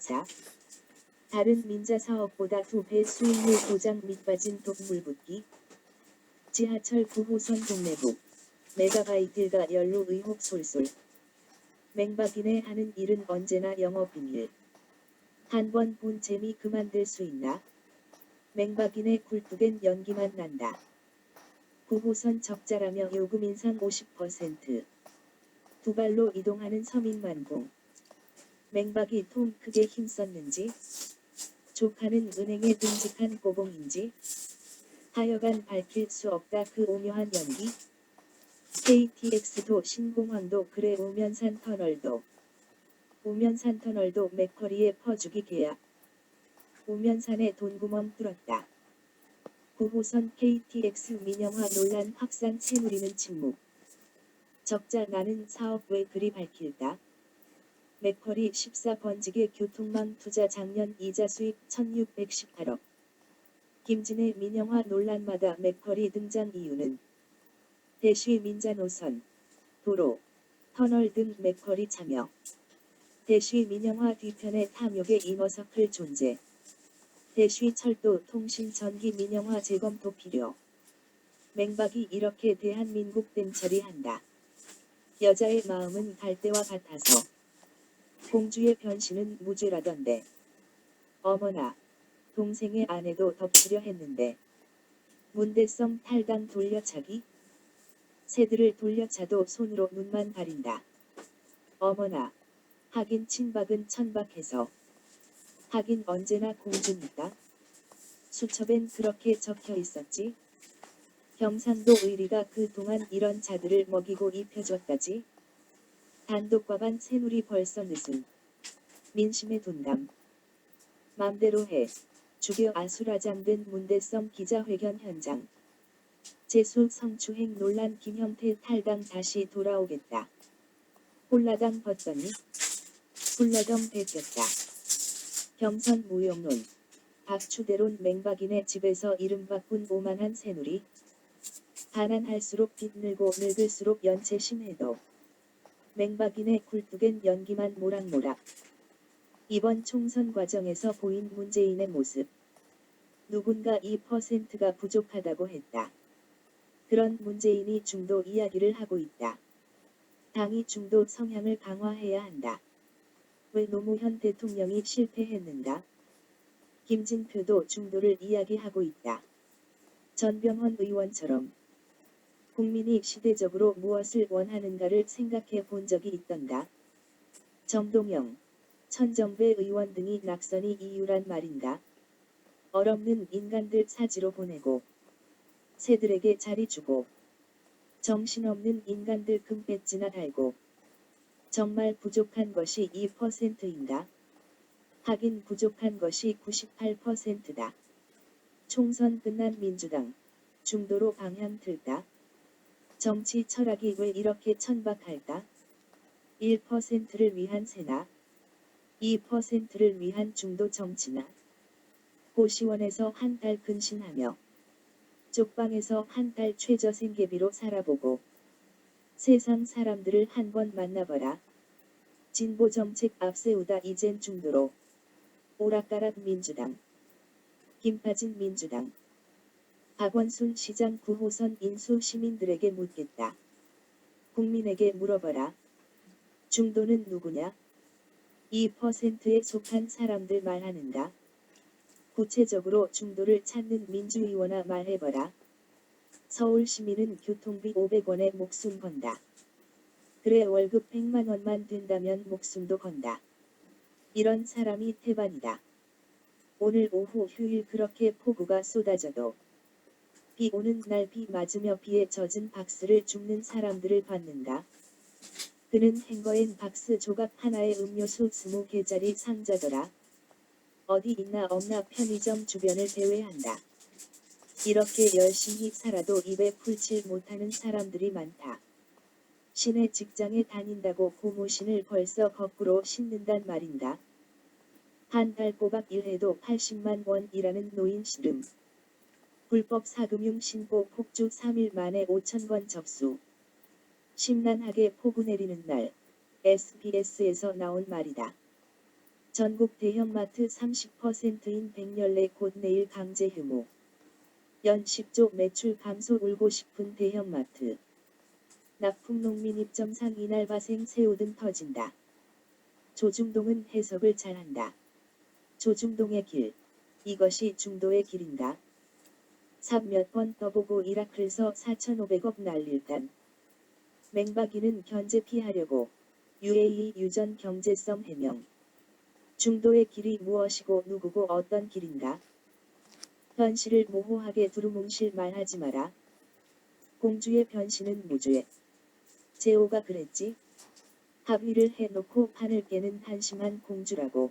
있다. 다른 민자 사업보다 2배 수익률 보장 및 빠진 독물 붓기. 지하철 9호선 동래북. 메가바이트가 연루 의혹 솔솔. 맹박이네 하는 일은 언제나 영업비밀. 한 번 본 재미 그만들 수 있나? 맹박이네 굴뚝엔 연기만 난다. 9호선 적자라며 요금 인상 50%. 두 발로 이동하는 서민만공. 맹박이 통 크게 힘썼는지? 조카는 은행에 등직한 꼬봉인지? 하여간 밝힐 수 없다 그 오묘한 연기? KTX도 신공항도 그래 우면산 터널도. 우면산 터널도 맥쿼리에 퍼주기 계약. 우면산에 돈구멍 뚫었다. 9호선 KTX 민영화 논란 확산 새누리는 침묵. 적자 나는 사업 왜 그리 밝힐까? 맥쿼리 14번지기 교통망 투자 작년 이자 수익 1618억. 김진애 민영화 논란마다 맥쿼리 등장 이유는 대시 민자 노선, 도로, 터널 등 맥쿼리 참여. 대시 민영화 뒤편에 탐욕의 이너서클 존재. 대시 철도 통신 전기 민영화 재검토 필요. 맹박이 이렇게 대한민국 땡처리한다. 여자의 마음은 갈대와 같아서. 공주의 변신은 무죄라던데. 어머나, 동생의 아내도 덮치려 했는데. 문대성 탈당 돌려차기? 새들을 돌려차도 손으로 눈만 가린다. 어머나, 하긴 친박은 천박해서. 하긴 언제나 공주니까. 수첩엔 그렇게 적혀 있었지. 경상도 의리가 그동안 이런 자들을 먹이고 입혀줬다지. 단독과반 새누리 벌써 늦은. 민심의 돈담. 맘대로 해. 죽여 아수라장된 문대성 기자회견 현장. 재수 성추행 논란 김형태 탈당 다시 돌아오겠다. 홀라당 벗더니 훌러덩 뺏겼다. 경선 무용론. 박추대론 맹박이네 집에서 이름 바꾼 오만한 새누리. 가난할수록 빚 늘고 늙을수록 연체 심해도. 맹박이네 굴뚝엔 연기만 모락모락. 이번 총선 과정에서 보인 문재인의 모습. 누군가 2%가 부족하다고 했다. 그런 문재인이 중도 이야기를 하고 있다. 당이 중도 성향을 강화해야 한다. 왜 노무현 대통령이 실패했는가? 김진표도 중도를 이야기하고 있다. 전병헌 의원처럼. 국민이 시대적으로 무엇을 원하는가를 생각해 본 적이 있던가? 정동영, 천정배 의원 등이 낙선이 이유란 말인가? 얼없는 인간들 사지로 보내고 새들에게 자리 주고 정신없는 인간들 금배지나 달고 정말 부족한 것이 2%인가? 하긴 부족한 것이 98%다. 총선 끝난 민주당, 중도로 방향 틀까? 정치 철학이 왜 이렇게 천박할까? 1%를 위한 세나? 2%를 위한 중도 정치나? 고시원에서 한 달 근신하며 쪽방에서 한 달 최저 생계비로 살아보고 세상 사람들을 한번 만나봐라. 진보 정책 앞세우다 이젠 중도로. 오락가락 민주당. 김파진 민주당. 박원순 시장 9호선 인수 시민들에게 묻겠다. 국민에게 물어봐라. 중도는 누구냐? 2%에 속한 사람들 말하는가? 구체적으로 중도를 찾는 민주의원아 말해봐라. 서울 시민은 교통비 500원에 목숨 건다. 그래 월급 100만 원만 된다면 목숨도 건다. 이런 사람이 태반이다. 오늘 오후 휴일 그렇게 폭우가 쏟아져도 비 오는 날 비 맞으며 비에 젖은 박스를 줍는 사람들을 봤는가? 그는 행거엔 박스 조각 하나에 음료수 20개짜리 상자더라. 어디 있나 없나 편의점 주변을 대회한다. 이렇게 열심히 살아도 입에 풀칠 못하는 사람들이 많다. 시내 직장에 다닌다고 고무신을 벌써 거꾸로 신는단 말인가? 한 달 꼬박 일해도 80만 원이라는 노인 씨름. 불법 사금융 신고 폭주 3일 만에 5,000건 접수. 심란하게 폭우 내리는 날 SBS에서 나온 말이다. 전국 대형마트 30%인 100열내 곧 내일 강제 휴무. 연 10조 매출 감소 울고 싶은 대형마트. 납품농민 입점상 이날 바생 새우 등 터진다. 조중동은 해석을 잘한다. 조중동의 길. 이것이 중도의 길인가? 삽 몇 번 떠보고 이라클서 4,500억 날릴단. 맹박이는 견제 피하려고. UAE 유전 경제성 해명. 중도의 길이 무엇이고 누구고 어떤 길인가? 현실을 모호하게 두루뭉실 말하지 마라. 공주의 변신은 무죄. 제오가 그랬지? 합의를 해놓고 판을 깨는 한심한 공주라고.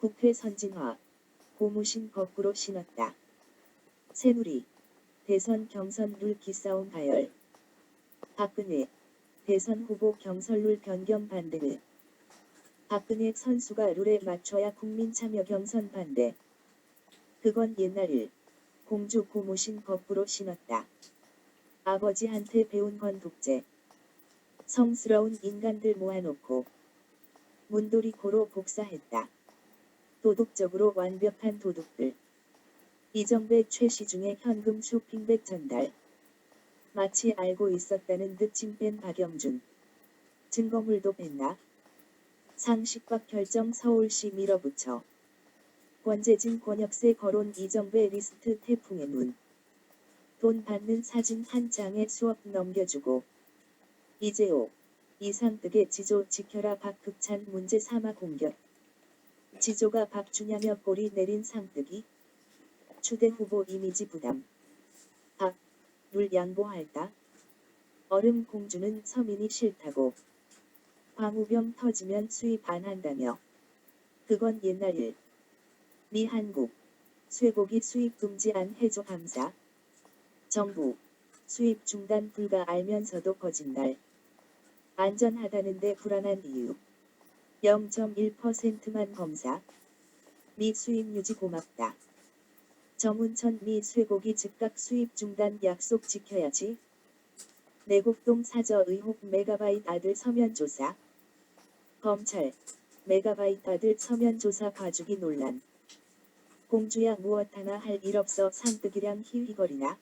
국회 선진화. 고무신 거꾸로 신었다. 새누리. 대선 경선 룰 기싸움 가열. 박근혜. 대선 후보 경선 룰 변경 반대. 박근혜 선수가 룰에 맞춰야 국민 참여 경선 반대. 그건 옛날 일. 공주 고무신 거꾸로 신었다. 아버지한테 배운 건 독재. 성스러운 인간들 모아놓고 문도리코로 복사했다. 도덕적으로 완벽한 도둑들. 이정배 최시중의 현금 쇼핑백 전달. 마치 알고 있었다는 듯 침 뺀 박영준. 증거물도 뺐나? 상식박 결정 서울시 밀어붙여. 권재진 권역세 거론 이정배 리스트 태풍의 눈. 돈 받는 사진 한 장에 수억 넘겨주고. 이재호. 이상득의 지조 지켜라 박극찬 문제 삼아 공격. 지조가 밥 주냐며 꼬리 내린 상득이. 추대 후보 이미지 부담. 밥, 물 양보할까? 얼음 공주는 서민이 싫다고. 광우병 터지면 수입 안 한다며. 그건 옛날 일. 미 한국. 쇠고기 수입 금지 안 해줘 감사. 정부. 수입 중단 불가 알면서도 거짓말. 안전하다는데 불안한 이유. 0.1%만 검사. 미 수입 유지 고맙다. 정운천 미 쇠고기 즉각 수입 중단 약속 지켜야지. 내곡동 사저 의혹 메가바이트 아들 서면 조사. 검찰. 메가바이트 아들 서면 조사 봐주기 논란. 공주야 무엇 하나 할 일 없어 상득이랑 희휘거리나.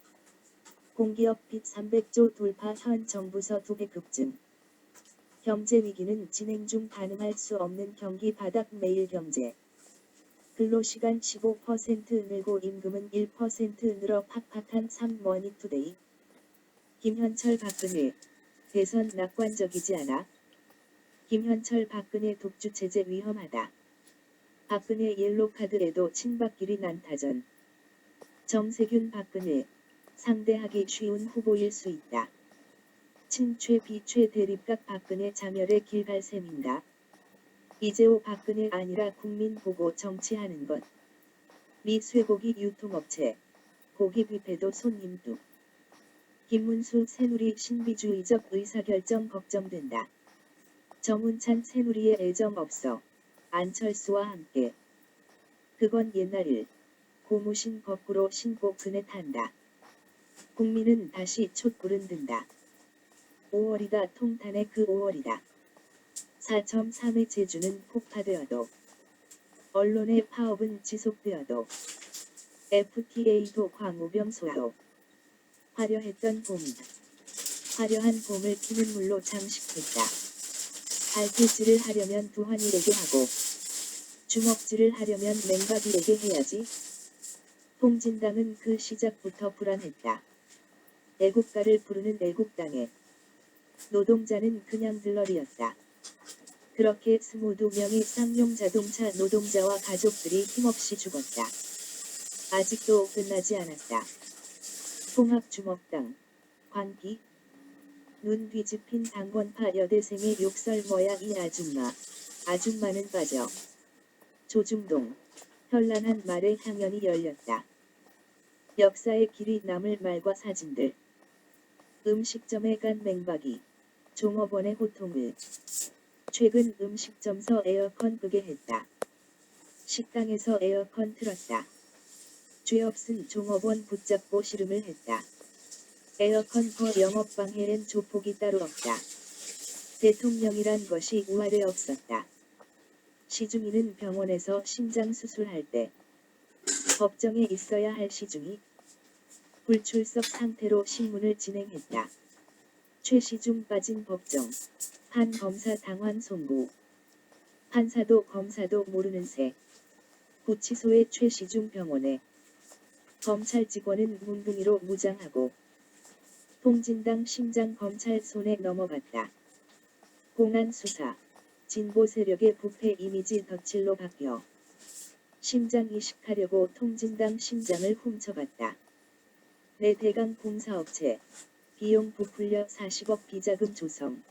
공기업 빚 300조 돌파 현 정부서 2배 급증. 경제 위기는 진행 중 가늠할 수 없는 경기 바닥 매일 경제. 근로시간 15% 늘고 임금은 1% 늘어 팍팍한 3머니투데이. 김현철 박근혜. 대선 낙관적이지 않아? 김현철 박근혜 독주체제 위험하다. 박근혜 옐로카드에도 친박끼리 난타전. 정세균 박근혜. 상대하기 쉬운 후보일 수 있다. 친최 비최 대립각 박근혜 자멸의 길 갈 셈인가? 이재호 박근혜 아니라 국민 보고 정치하는 것. 미 쇠고기 유통업체. 고기 뷔페도 손님 뚝. 김문수 새누리 신비주의적 의사결정 걱정된다. 정운찬 새누리의 애정 없어. 안철수와 함께. 그건 옛날 일. 고무신 거꾸로 신고 그네 탄다. 국민은 다시 촛불은 든다. 5월이다 통탄의 그 5월이다. 4.3의 제주는 폭파되어도. 언론의 파업은 지속되어도. FTA도 광우병 소도. 화려했던 봄. 화려한 봄을 피는 물로 장식했다. 발길질을 하려면 두환일에게 하고. 주먹질을 하려면 맹박이에게 해야지. 통진당은 그 시작부터 불안했다. 애국가를 부르는 애국당에. 노동자는 그냥 들러리였다. 그렇게 22명의 쌍용 자동차 노동자와 가족들이 힘없이 죽었다. 아직도 끝나지 않았다. 통합주먹당. 광기. 눈 뒤집힌 당권파 여대생의 욕설 뭐야 이 아줌마. 아줌마는 빠져. 조중동. 현란한 말의 향연이 열렸다. 역사의 길이 남을 말과 사진들. 음식점에 간 맹박이. 종업원의 호통을. 최근 음식점서 에어컨 끄게 했다. 식당에서 에어컨 틀었다. 죄 없은 종업원 붙잡고 씨름을 했다. 에어컨 거 영업방해엔 조폭이 따로 없다. 대통령이란 것이 우아래 없었다. 시중이는 병원에서 심장 수술할 때 법정에 있어야 할 시중이 불출석 상태로 신문을 진행했다. 최시중 빠진 법정. 한 검사 당황 송구. 판사도 검사도 모르는 새. 구치소의 최시중 병원에 검찰 직원은 뭉둥이로 무장하고 통진당 심장 검찰 손에 넘어갔다. 공안 수사. 진보 세력의 부패 이미지 덫일로 바뀌어 심장 이식하려고 통진당 심장을 훔쳐갔다. 내 대강 공사업체. 비용 부풀려 40억 비자금 조성.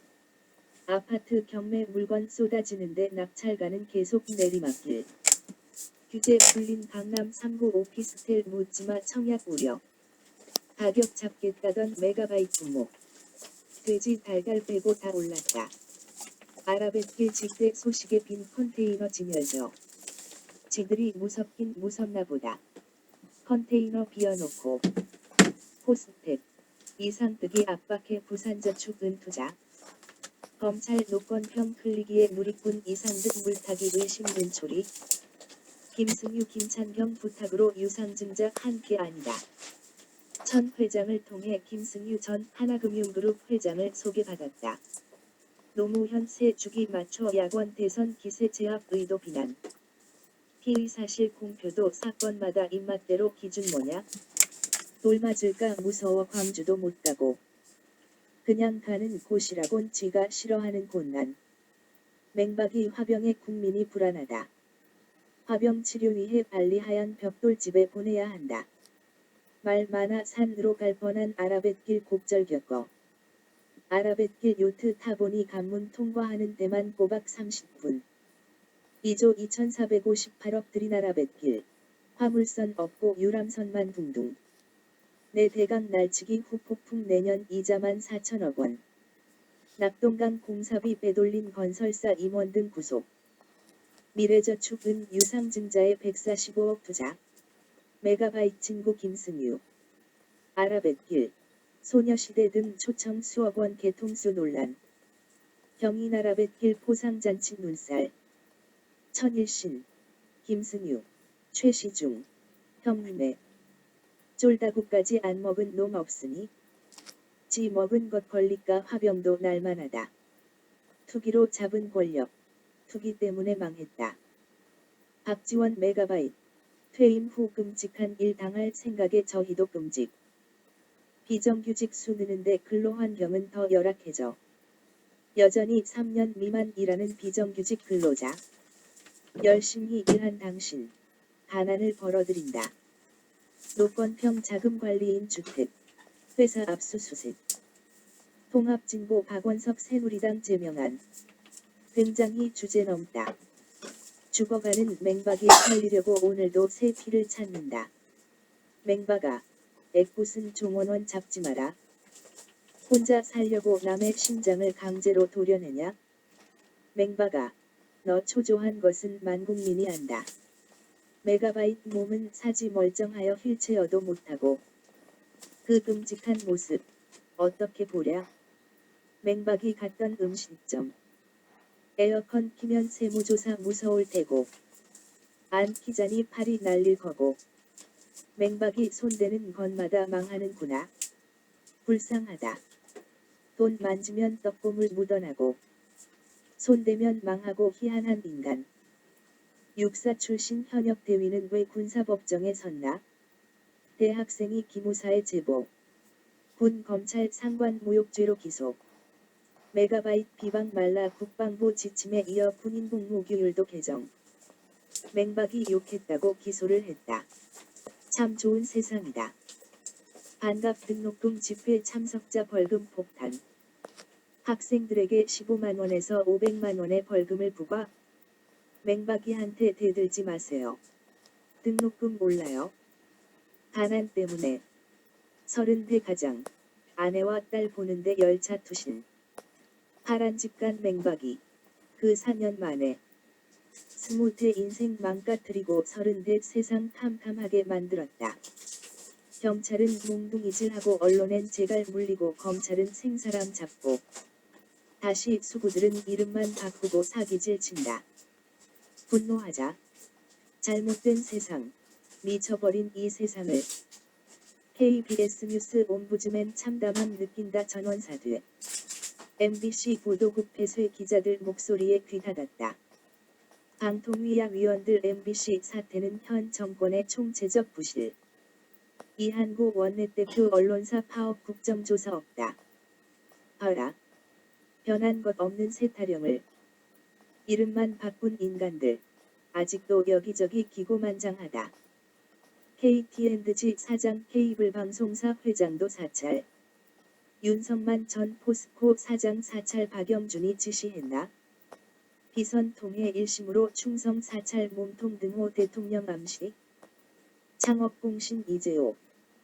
아파트 경매 물건 쏟아지는데 낙찰가는 계속 내리막길. 규제 풀린 강남 3구 오피스텔 묻지마 청약 우려. 가격 잡겠다던 메가바이트 목. 돼지 달걀 빼고 다 올랐다. 아라뱃길 직대 소식에 빈 컨테이너 진열저. 지들이 무섭긴 무섭나 보다. 컨테이너 비워놓고 포스텍. 이상뜨기 압박해 부산저축 은투자. 검찰 노건평 흘리기에 누리꾼 이상득 물타기 의심 눈초리. 김승유 김찬경 부탁으로 유상증자 한 게 아니다. 천 회장을 통해 김승유 전 하나금융그룹 회장을 소개받았다. 노무현 새 주기 맞춰 야권 대선 기세 제압 의도 비난. 피의 사실 공표도 사건마다 입맛대로 기준 뭐냐? 돌 맞을까 무서워 광주도 못 가고. 그냥 가는 곳이라곤 지가 싫어하는 곳난. 맹박이 화병에 국민이 불안하다. 화병 치료 위해 빨리 하얀 벽돌집에 보내야 한다. 말 많아 산으로 갈 뻔한 아라뱃길 곡절 겪어. 아라뱃길 요트 타보니 관문 통과하는 데만 꼬박 30분. 2조 2458억 들인 아라뱃길. 화물선 없고 유람선만 둥둥. 내 대강 날치기 후 폭풍 내년 이자만 4천억 원. 낙동강 공사비 빼돌린 건설사 임원 등 구속. 미래저축은 유상증자에 145억 투자. 메가바이트 진고 김승유. 아라뱃길. 소녀시대 등 초청 수억 원 개통수 논란. 경인 아라뱃길 포상잔치 눈살. 천일신. 김승유. 최시중. 형님의. 쫄다구까지 안 먹은 놈 없으니 지 먹은 것 걸릴까 화병도 날만하다. 투기로 잡은 권력. 투기 때문에 망했다. 박지원 메가바이트. 퇴임 후 끔찍한 일 당할 생각에 저희도 끔찍. 비정규직 수 느는데 근로환경은 더 열악해져. 여전히 3년 미만 일하는 비정규직 근로자. 열심히 일한 당신. 가난을 벌어들인다. 노건평 자금관리인 주택. 회사 압수수색. 통합진보 박원석 새누리당 제명안. 굉장히 주제 넘다. 죽어가는 맹박이 살리려고 오늘도 새 피를 찾는다. 맹박아. 애꿎은 종원원 잡지 마라. 혼자 살려고 남의 심장을 강제로 도려내냐? 맹박아. 너 초조한 것은 만국민이 안다. 메가바이트 몸은 사지 멀쩡하여 휠체어도 못하고. 그 끔찍한 모습. 어떻게 보랴? 맹박이 갔던 음식점. 에어컨 키면 세무조사 무서울 테고. 안 키자니 팔이 날릴 거고. 맹박이 손대는 것마다 망하는구나. 불쌍하다. 돈 만지면 떡고물 묻어나고. 손대면 망하고 희한한 인간. 육사 출신 현역 대위는 왜 군사법정에 섰나? 대학생이 기무사의 제보. 군 검찰 상관 모욕죄로 기소. 메가바이트 비방 말라 국방부 지침에 이어 군인 복무 규율도 개정. 맹박이 욕했다고 기소를 했다. 참 좋은 세상이다. 반갑 등록금 집회 참석자 벌금 폭탄. 학생들에게 15만원에서 500만원의 벌금을 부과. 맹박이한테 대들지 마세요. 등록금 몰라요? 가난 때문에. 30대 가장. 아내와 딸 보는데 열차 투신. 파란 집 간 맹박이. 그 4년 만에. 20대 인생 망가뜨리고 30대 세상 캄캄하게 만들었다. 경찰은 몽둥이질하고 언론엔 제갈 물리고 검찰은 생사람 잡고. 다시 수구들은 이름만 바꾸고 사기질 친다. 분노하자. 잘못된 세상. 미쳐버린 이 세상을. KBS 뉴스 옴부즈맨 참담함 느낀다 전원사퇴. MBC 보도국 폐쇄 기자들 목소리에 귀닫았다. 방통위야 위원들 MBC 사태는 현 정권의 총체적 부실. 이한구 원내대표 언론사 파업 국정조사 없다. 봐라. 변한 것 없는 새 타령을. 이름만 바꾼 인간들. 아직도 여기저기 기고만장하다. KT&G 사장 케이블 방송사 회장도 사찰. 윤석만 전 포스코 사장 사찰 박영준이 지시했나? 비선 통해 1심으로 충성 사찰 몸통 등호 대통령 암시. 창업공신 이재호.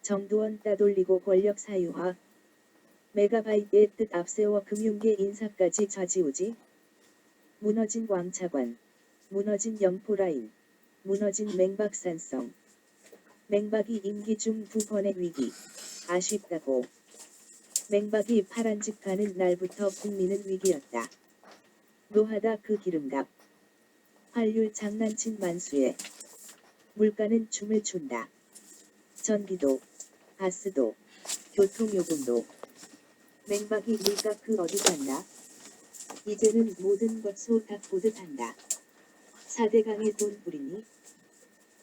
정두원 따돌리고 권력 사유화. 메가바이트의 뜻 앞세워 금융계 인사까지 좌지우지. 무너진 왕차관. 무너진 영포라인. 무너진 맹박산성. 맹박이 임기 중 2번의 위기. 아쉽다고. 맹박이 파란집 가는 날부터 국민은 위기였다. 노하다 그 기름값. 환율 장난친 만수에. 물가는 춤을 춘다. 전기도, 가스도, 교통요금도. 맹박이 물가 그 어디 갔나? 이제는 모든 것 소 닭 보듯 한다. 4대강에 돈 뿌리니?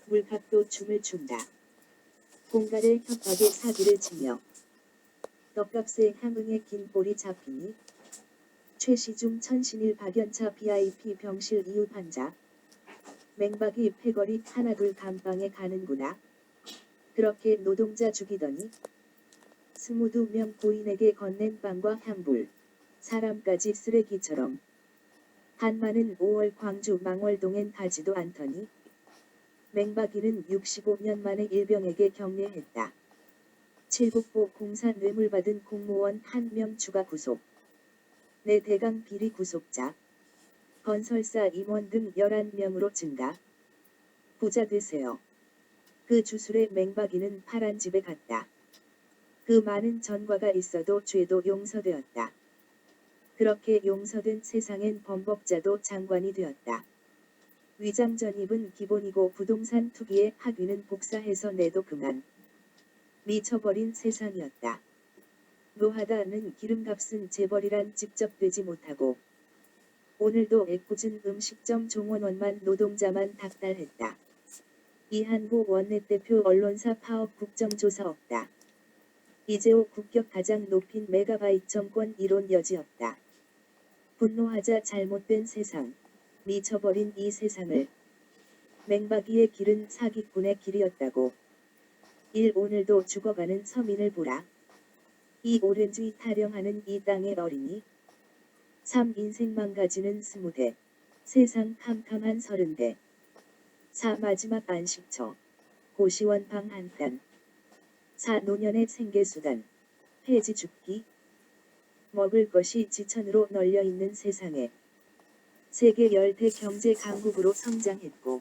물값도 춤을 춘다. 공갈의 협박에 사기를 치며. 떡값에 향응에 긴 볼이 잡히니? 최시중 천신일 박연차 VIP 병실 이웃 환자. 맹박이 패거리 하나둘 감방에 가는구나. 그렇게 노동자 죽이더니 22명 고인에게 건넨 빵과 향불. 사람까지 쓰레기처럼. 한마는 5월 광주 망월동엔 가지도 않더니 맹박이는 65년 만에 일병에게 경례했다. 칠곡보 공사 뇌물 받은 공무원 1명 추가 구속. 내 대강 비리 구속자. 건설사 임원 등 11명으로 증가. 부자 되세요. 그 주술에 맹박이는 파란 집에 갔다. 그 많은 전과가 있어도 죄도 용서되었다. 그렇게 용서된 세상엔 범법자도 장관이 되었다. 위장 전입은 기본이고 부동산 투기에 학위는 복사해서 내도 그만. 미쳐버린 세상이었다. 노하다는 기름값은 재벌이란 직접 되지 못하고 오늘도 애꿎은 음식점 종원원만 노동자만 닥달했다. 이한구 원내대표 언론사 파업 국정조사 없다. 이재호 국격 가장 높인 메가바이트 정권 이론 여지 없다. 분노하자 잘못된 세상. 미쳐버린 이 세상을. 맹박이의 길은 사기꾼의 길이었다고. 오늘도 죽어가는 서민을 보라. 이 오렌지 타령하는 이 땅의 어린이. 3 인생 망가지는 20대. 세상 캄캄한 30대. 4 마지막 안식처. 고시원 방 한 단. 4 노년의 생계수단. 폐지 죽기. 먹을 것이 지천으로 널려있는 세상에. 세계 열대 경제 강국으로 성장했고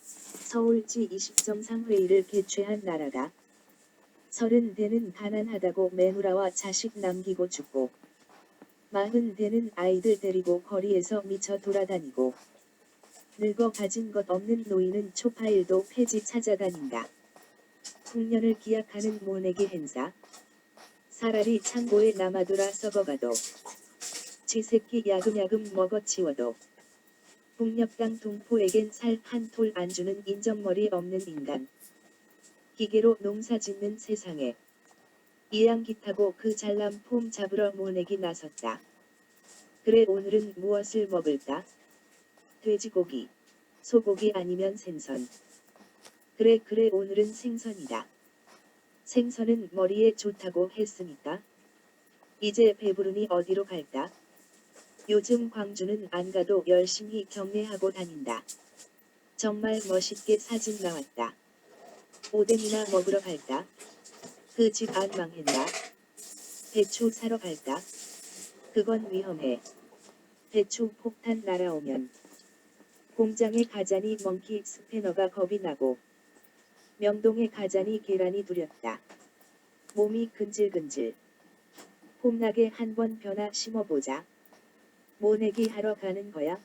서울 G20 정상회의를 개최한 나라다. 30대는 가난하다고 매누라와 자식 남기고 죽고 40대는 아이들 데리고 거리에서 미쳐 돌아다니고 늙어 가진 것 없는 노인은 초파일도 폐지 찾아다닌다. 풍년을 기약하는 모내기 행사. 사라리 창고에 남아돌아 썩어가도 지새끼 야금야금 먹어치워도 북녘 동포에겐 살 한 톨 안 주는 인정머리 없는 인간. 기계로 농사 짓는 세상에 이양기 타고 그 잘남 폼 잡으러 모내기 나섰다. 그래 오늘은 무엇을 먹을까? 돼지고기, 소고기 아니면 생선. 그래 오늘은 생선이다. 생선은 머리에 좋다고 했으니까. 이제 배부르니 어디로 갈까? 요즘 광주는 안 가도 열심히 경례하고 다닌다. 정말 멋있게 사진 나왔다. 오뎅이나 먹으러 갈까? 그 집 안 망했나? 배추 사러 갈까? 그건 위험해. 배추 폭탄 날아오면 공장의 가자니 멍키 스패너가 겁이 나고 명동의 가자니 계란이 두렵다. 몸이 근질근질. 봄나게 한번 변화 심어보자. 모내기 하러 가는 거야?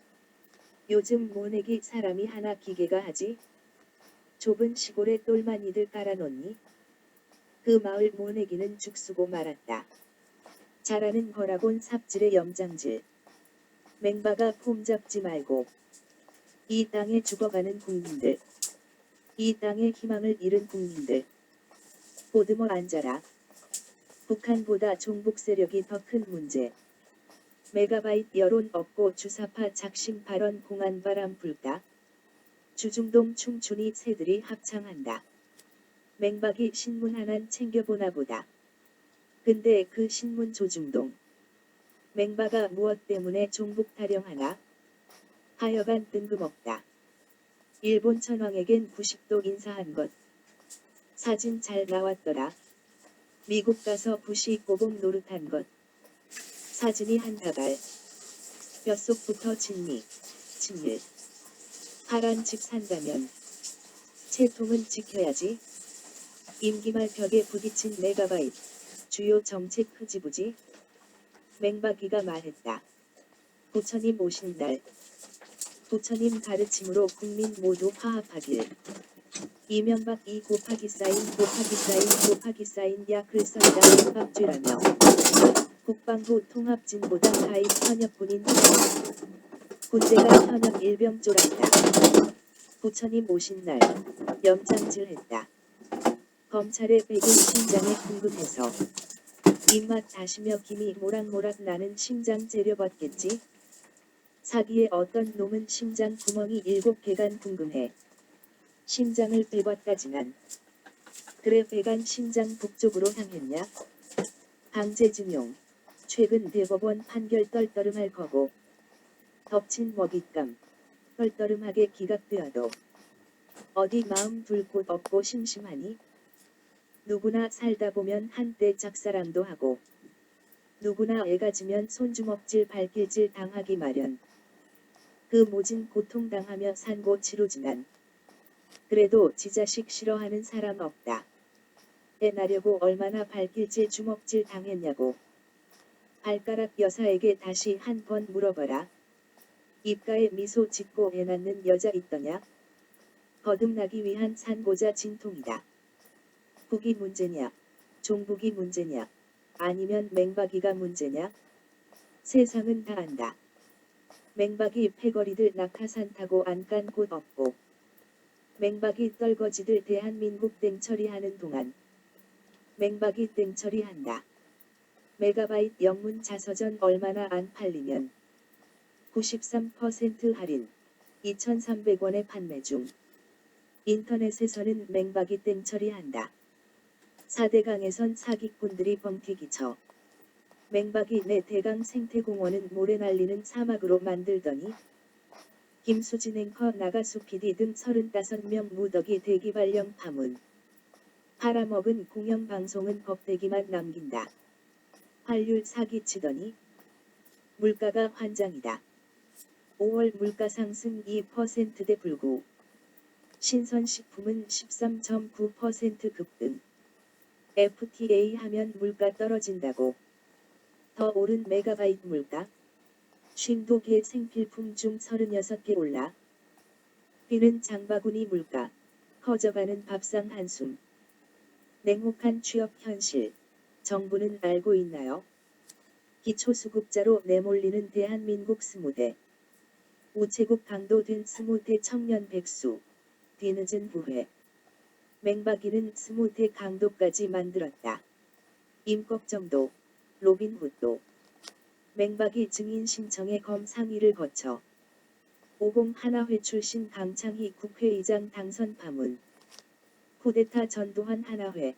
요즘 모내기 사람이 하나 기계가 하지? 좁은 시골에 똘마니들 깔아놓니? 그 마을 모내기는 죽쓰고 말았다. 잘하는 거라곤 삽질의 염장질. 맹바가 폼 잡지 말고. 이 땅에 죽어가는 국민들. 이 땅에 희망을 잃은 국민들. 보듬어 앉아라. 북한보다 종북 세력이 더 큰 문제. 메가바이트 여론 없고 주사파 작심 발언 공안 바람 불까? 주중동 춤추니 새들이 합창한다. 맹박이 신문 하나 챙겨보나 보다. 근데 그 신문 조중동. 맹바가 무엇 때문에 종북 타령하나? 하여간 뜬금없다. 일본 천황에겐 90도 인사한 것. 사진 잘 나왔더라. 미국 가서 부시 꼬봉 노릇한 것. 사진이 한 다발. 뼛속부터 진미, 진일. 파란 집 산다면 채통은 지켜야지. 임기말 벽에 부딪힌 메가바이트. 주요 정책 흐지부지. 맹박이가 말했다. 부처님 오신 날. 부처님 가르침으로 국민 모두 화합하길. 이명박 2 곱하기 사인 곱하기 사인 곱하기 사인 약을 썬다 국밥쥐라며. 국방부 통합진보당 가입 현역군인 군대가 현역 일병 쫄았다. 부처님 오신 날 염장질했다. 검찰의 백인 심장에 궁금해서 입맛 다시며 김이 모락모락 나는 심장 재려봤겠지. 사기에 어떤 놈은 심장 구멍이 7개간 궁금해. 심장을 빼봤다지만 그래 배간 심장 북쪽으로 향했냐? 강제징용. 최근 대법원 판결 떨떠름할 거고. 덮친 먹잇감. 떨떠름하게 기각되어도 어디 마음 둘 곳 없고 심심하니? 누구나 살다 보면 한때 짝사랑도 하고 누구나 애가 지면 손주먹질 발길질 당하기 마련. 그 모진 고통당하며 산고 치루지만 그래도 지자식 싫어하는 사람 없다. 애 낳으려고 얼마나 발길질 주먹질 당했냐고. 발가락 여사에게 다시 한 번 물어봐라. 입가에 미소 짓고 애 낳는 여자 있더냐? 거듭나기 위한 산고자 진통이다. 북이 문제냐? 종북이 문제냐? 아니면 맹박이가 문제냐? 세상은 다 안다. 맹박이 패거리들 낙하산 타고 안 간 곳 없고 맹박이 떨거지들 대한민국 땡처리하는 동안 맹박이 땡처리한다. 메가바이트 영문 자서전 얼마나 안 팔리면 93% 할인 2,300원에 판매 중. 인터넷에서는 맹박이 땡처리한다. 4대강에선 사기꾼들이 뻥튀기 쳐. 맹박이 내 대강 생태공원은 모래 날리는 사막으로 만들더니 김수진 앵커 나가수 PD 등 35명 무더기 대기발령 파문. 팔아먹은 공영방송은 겁대기만 남긴다. 환율 사기치더니 물가가 환장이다. 5월 물가 상승 2%대 불구. 신선식품은 13.9% 급등. FTA 하면 물가 떨어진다고. 더 오른 메가바이트 물가. 50개 생필품 중 36개 올라. 뛰는 장바구니 물가. 커져가는 밥상 한숨. 냉혹한 취업 현실. 정부는 알고 있나요? 기초수급자로 내몰리는 대한민국 20대. 우체국 강도된 20대 청년 백수. 뒤늦은 부회. 맹박이는 20대 강도까지 만들었다. 임꺽정도. 로빈훗도. 맹박이 증인 신청에 검 상의를 거쳐 50 하나회 출신 강창희 국회의장 당선 파문. 쿠데타 전두환 하나회.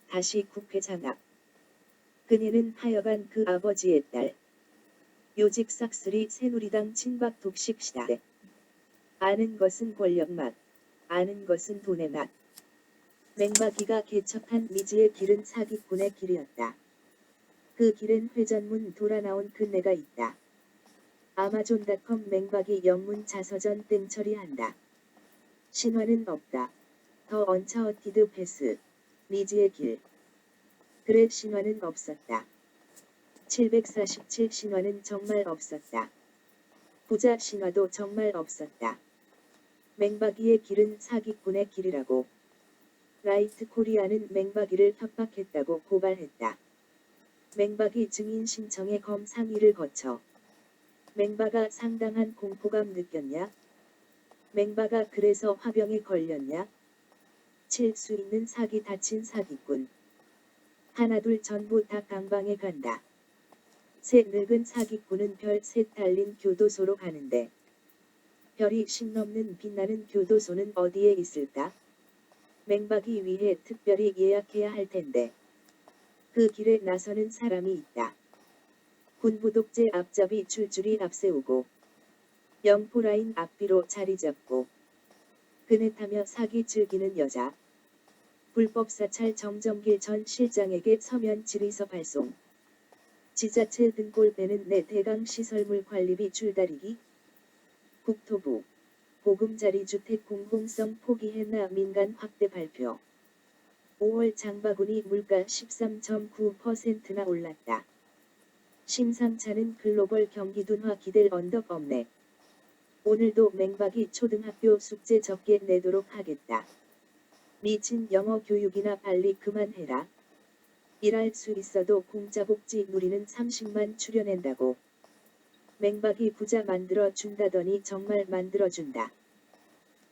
다시 국회 장악. 그녀는 하여간 그 아버지의 딸. 요직 싹쓸이 새누리당 친박 독식 시대. 아는 것은 권력 맛. 아는 것은 돈의 맛. 맹박이가 개척한 미지의 길은 사기꾼의 길이었다. 그 길엔 회전문 돌아 나온 그네가 있다. 아마존닷컴 맹박이 영문 자서전 땡처리한다. 신화는 없다. 더 언차어티드 패스. 미지의 길. 그래 신화는 없었다. 747 신화는 정말 없었다. 부자 신화도 정말 없었다. 맹박이의 길은 사기꾼의 길이라고. 라이트 코리아는 맹박이를 협박했다고 고발했다. 맹박이 증인 신청의 검상위를 거쳐 맹박아 상당한 공포감 느꼈냐? 맹박아 그래서 화병에 걸렸냐? 칠 수 있는 사기 다친 사기꾼. 하나둘 전부 다 강방에 간다. 새 늙은 사기꾼은 별 셋 달린 교도소로 가는데 별이 10 넘는 빛나는 교도소는 어디에 있을까? 맹박이 위해 특별히 예약해야 할 텐데. 그 길에 나서는 사람이 있다. 군부독재 앞잡이 줄줄이 앞세우고 영포라인 앞뒤로 자리 잡고 그네 타며 사기 즐기는 여자. 불법 사찰 정정길 전 실장에게 서면 질의서 발송. 지자체 등골 빼는 내 대강 시설물 관리비 줄다리기. 국토부 보금자리 주택 공공성 포기했나 민간 확대 발표. 5월 장바구니 물가 13.9%나 올랐다. 심상찮은 글로벌 경기 둔화 기댈 언덕 없네. 오늘도 맹박이 초등학교 숙제 적게 내도록 하겠다. 미친 영어 교육이나 빨리 그만해라. 일할 수 있어도 공짜 복지 누리는 30만 출연한다고. 맹박이 부자 만들어 준다더니 정말 만들어 준다.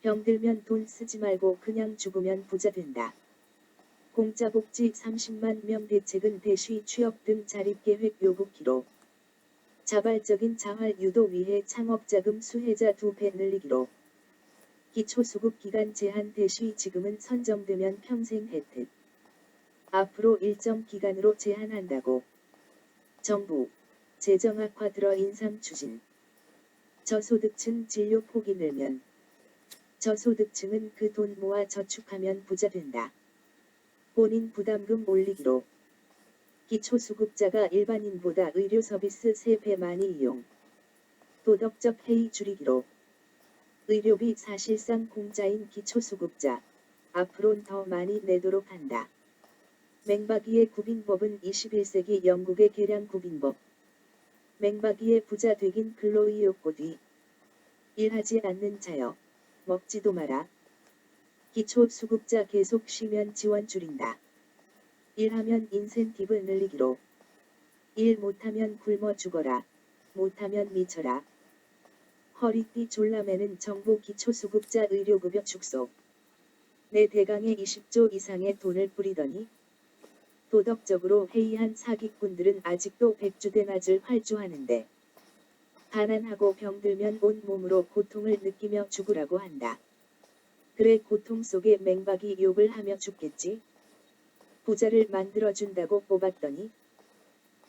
병들면 돈 쓰지 말고 그냥 죽으면 부자 된다. 공짜 복지 30만 명 대책은 대쉬 취업 등 자립계획 요구 기로. 자발적인 자활 유도 위해 창업자금 수혜자 2배 늘리기로. 기초수급 기간 제한 대쉬 지금은 선정되면 평생 혜택. 앞으로 일정 기간으로 제한한다고. 정부 재정 악화 들어 인상 추진. 저소득층 진료 폭이 늘면 저소득층은 그 돈 모아 저축하면 부자 된다. 본인 부담금 올리기로. 기초수급자가 일반인보다 의료 서비스 3배 많이 이용. 도덕적 해이 줄이기로. 의료비 사실상 공짜인 기초수급자. 앞으론 더 많이 내도록 한다. 맹박이의 구빈법은 21세기 영국의 개량 구빈법. 맹박이의 부자 되긴 근로의욕고 뒤. 일하지 않는 자여. 먹지도 마라. 기초수급자 계속 쉬면 지원 줄인다. 일하면 인센티브 늘리기로. 일 못하면 굶어 죽어라. 못하면 미쳐라. 허리띠 졸라매는 정부 기초수급자 의료급여 축소. 내 대강에 20조 이상의 돈을 뿌리더니 도덕적으로 해이한 사기꾼들은 아직도 백주대 낮을 활주하는데 가난하고 병들면 온몸으로 고통을 느끼며 죽으라고 한다. 그래 고통 속에 맹박이 욕을 하며 죽겠지. 부자를 만들어준다고 뽑았더니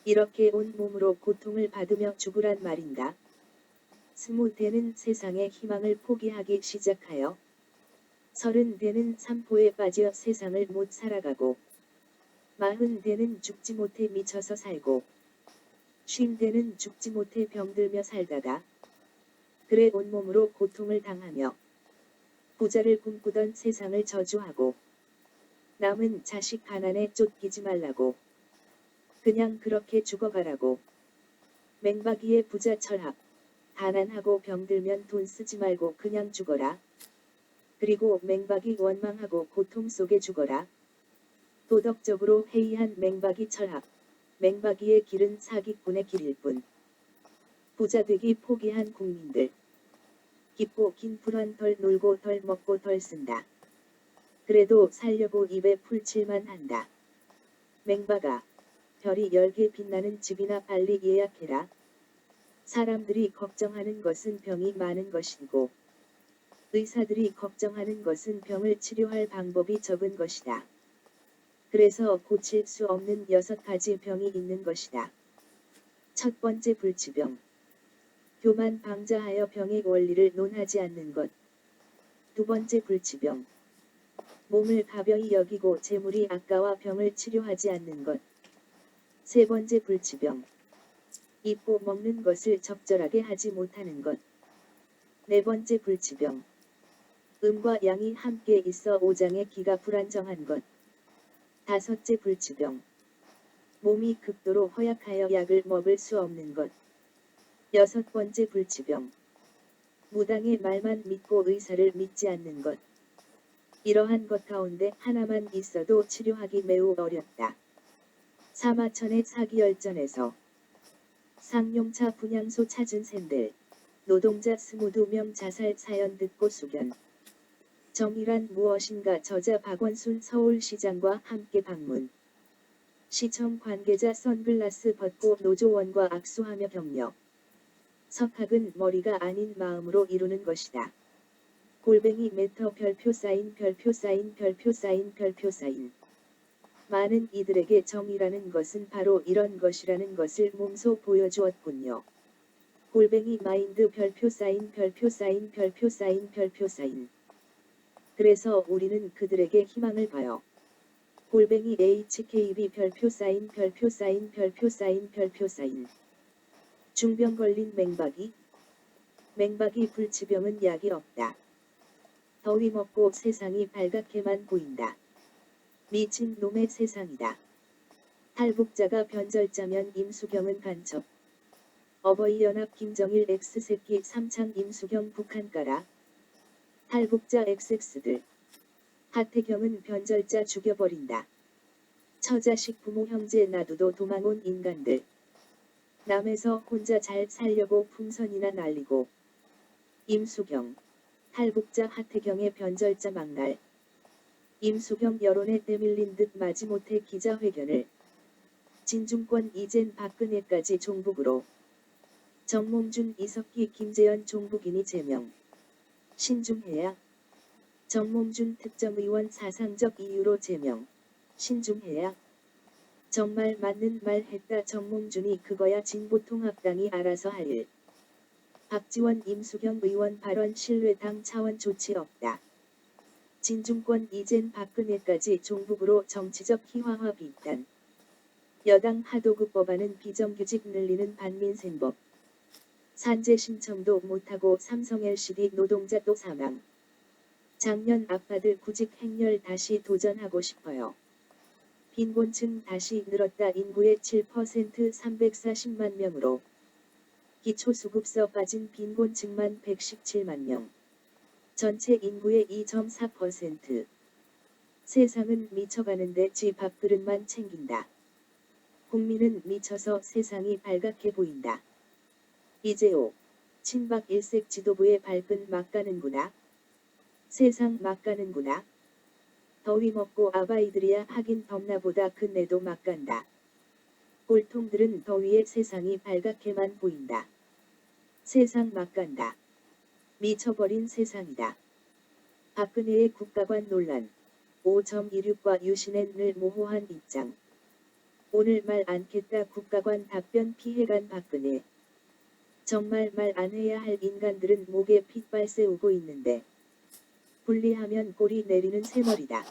이렇게 온몸으로 고통을 받으며 죽으란 말인가. 20대는 세상의 희망을 포기하기 시작하여 30대는 삼포에 빠져 세상을 못 살아가고 40대는 죽지 못해 미쳐서 살고 50대는 죽지 못해 병들며 살다가 그래 온몸으로 고통을 당하며 부자를 꿈꾸던 세상을 저주하고 남은 자식 가난에 쫓기지 말라고 그냥 그렇게 죽어가라고. 맹박이의 부자 철학. 가난하고 병들면 돈 쓰지 말고 그냥 죽어라. 그리고 맹박이 원망하고 고통 속에 죽어라. 도덕적으로 해이한 맹박이 철학. 맹박이의 길은 사기꾼의 길일 뿐. 부자 되기 포기한 국민들. 깊고 긴 불안 덜 놀고 덜 먹고 덜 쓴다. 그래도 살려고 입에 풀칠만 한다. 맹박아. 별이 10개 빛나는 집이나 빨리 예약해라. 사람들이 걱정하는 것은 병이 많은 것이고 의사들이 걱정하는 것은 병을 치료할 방법이 적은 것이다. 그래서 고칠 수 없는 6가지 병이 있는 것이다. 첫 번째 불치병. 교만 방자하여 병의 원리를 논하지 않는 것. 두 번째 불치병. 몸을 가벼이 여기고 재물이 아까워 병을 치료하지 않는 것. 세 번째 불치병. 입고 먹는 것을 적절하게 하지 못하는 것. 네 번째 불치병. 음과 양이 함께 있어 오장의 기가 불안정한 것. 다섯째 불치병. 몸이 극도로 허약하여 약을 먹을 수 없는 것. 6번째 불치병. 무당의 말만 믿고 의사를 믿지 않는 것. 이러한 것 가운데 하나만 있어도 치료하기 매우 어렵다. 사마천의 사기열전에서 상용차 분향소 찾은 샌들. 노동자 22명 자살 사연 듣고 수견. 정의란 무엇인가 저자 박원순 서울시장과 함께 방문. 시청 관계자 선글라스 벗고 노조원과 악수하며 격려. 석학은 머리가 아닌 마음으로 이루는 것이다. 골뱅이 메터 별표 사인 별표 사인 별표 사인 별표 사인. 많은 이들에게 정의라는 것은 바로 이런 것이라는 것을 몸소 보여주었군요. 골뱅이 마인드 별표 사인 별표 사인 별표 사인 별표 사인. 그래서 우리는 그들에게 희망을 봐요. 골뱅이 HKB 별표 사인 별표 사인 별표 사인 별표 사인. 중병 걸린 맹박이. 맹박이 불치병은 약이 없다. 더위 먹고 세상이 발갛게만 보인다. 미친 놈의 세상이다. 탈북자가 변절자면 임수경은 간첩. 어버이연합 김정일 X새끼 삼창 임수경 북한 가라. 탈북자 XX들. 하태경은 변절자 죽여버린다. 처자식 부모 형제 놔두도 도망온 인간들. 남에서 혼자 잘 살려고 풍선이나 날리고. 임수경. 탈북자 하태경의 변절자 막날. 임수경 여론에 때밀린 듯 마지못해 기자회견을. 진중권 이젠 박근혜까지 종북으로. 정몽준 이석기 김재현 종북인이 제명. 신중해야. 정몽준 특정의원 사상적 이유로 제명. 신중해야. 정말 맞는 말 했다. 정몽준이 그거야 진보통합당이 알아서 할 일. 박지원 임수경 의원 발언 신뢰당 차원 조치 없다. 진중권 이젠 박근혜까지 종북으로 정치적 희화화 비판. 여당 하도급 법안은 비정규직 늘리는 반민생법. 산재 신청도 못하고 삼성 LCD 노동자 또 사망. 작년 아파트 구직 행렬 다시 도전하고 싶어요. 빈곤층 다시 늘었다. 인구의 7% 340만 명으로. 기초수급서 빠진 빈곤층만 117만 명. 전체 인구의 2.4%. 세상은 미쳐가는데 지 밥그릇만 챙긴다. 국민은 미쳐서 세상이 발갛게 보인다. 이재호. 친박 일색 지도부의 발끈 막 가는구나. 세상 막 가는구나. 더위 먹고 아바이들이야 하긴 덥나보다 큰 애도 막 간다. 꼴통들은 더위에 세상이 발갛게만 보인다. 세상 막 간다. 미쳐버린 세상이다. 박근혜의 국가관 논란. 5.16과 유신의 늘 모호한 입장. 오늘 말 않겠다. 국가관 답변 피해간 박근혜. 정말 말 안 해야 할 인간들은 목에 핏발 세우고 있는데. 분리하면 꼬리 내리는 새머리다.